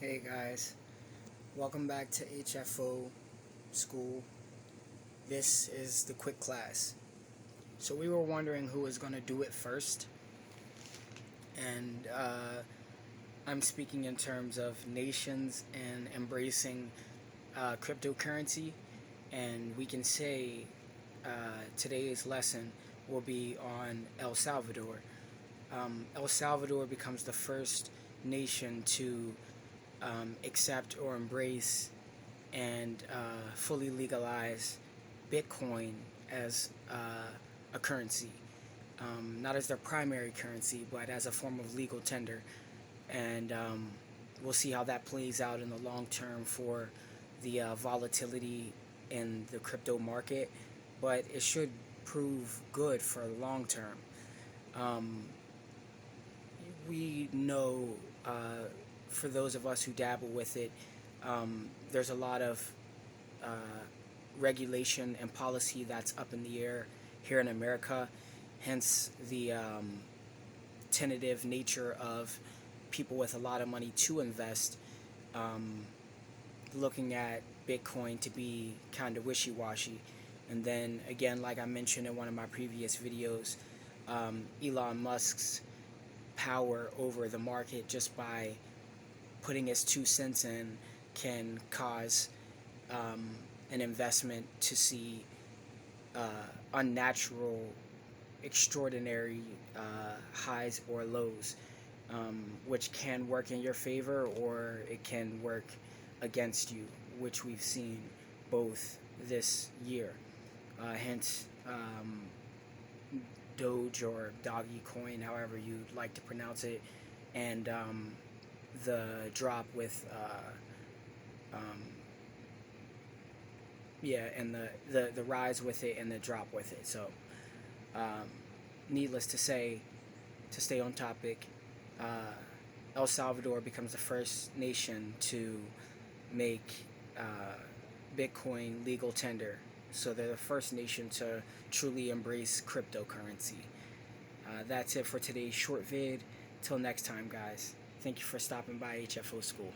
Hey guys, welcome back to HFO school. This is the quick class. So we were wondering who was going to do it first, and I'm speaking in terms of nations and embracing cryptocurrency, and we can say today's lesson will be on El Salvador. El Salvador becomes the first nation to accept or embrace and fully legalize Bitcoin as a currency, not as their primary currency, but as a form of legal tender. And we'll see how that plays out in the long term for the volatility in the crypto market, but it should prove good for the long term. We know, for those of us who dabble with it, there's a lot of uh, regulation and policy that's up in the air here in America, hence the tentative nature of people with a lot of money to invest looking at Bitcoin to be kind of wishy-washy. And then again, like I mentioned in one of my previous videos, Elon Musk's power over the market just by putting his 2 cents in can cause an investment to see unnatural, extraordinary highs or lows, which can work in your favor or it can work against you, which we've seen both this year. Hence, Doge or Doggy Coin, however you'd like to pronounce it, and the drop with and the rise with it and the drop with it. So needless to say, to stay on topic, El Salvador becomes the first nation to make Bitcoin legal tender. So they're the first nation to truly embrace cryptocurrency. That's it for today's short vid. Till next time, guys. Thank you for stopping by HFO School.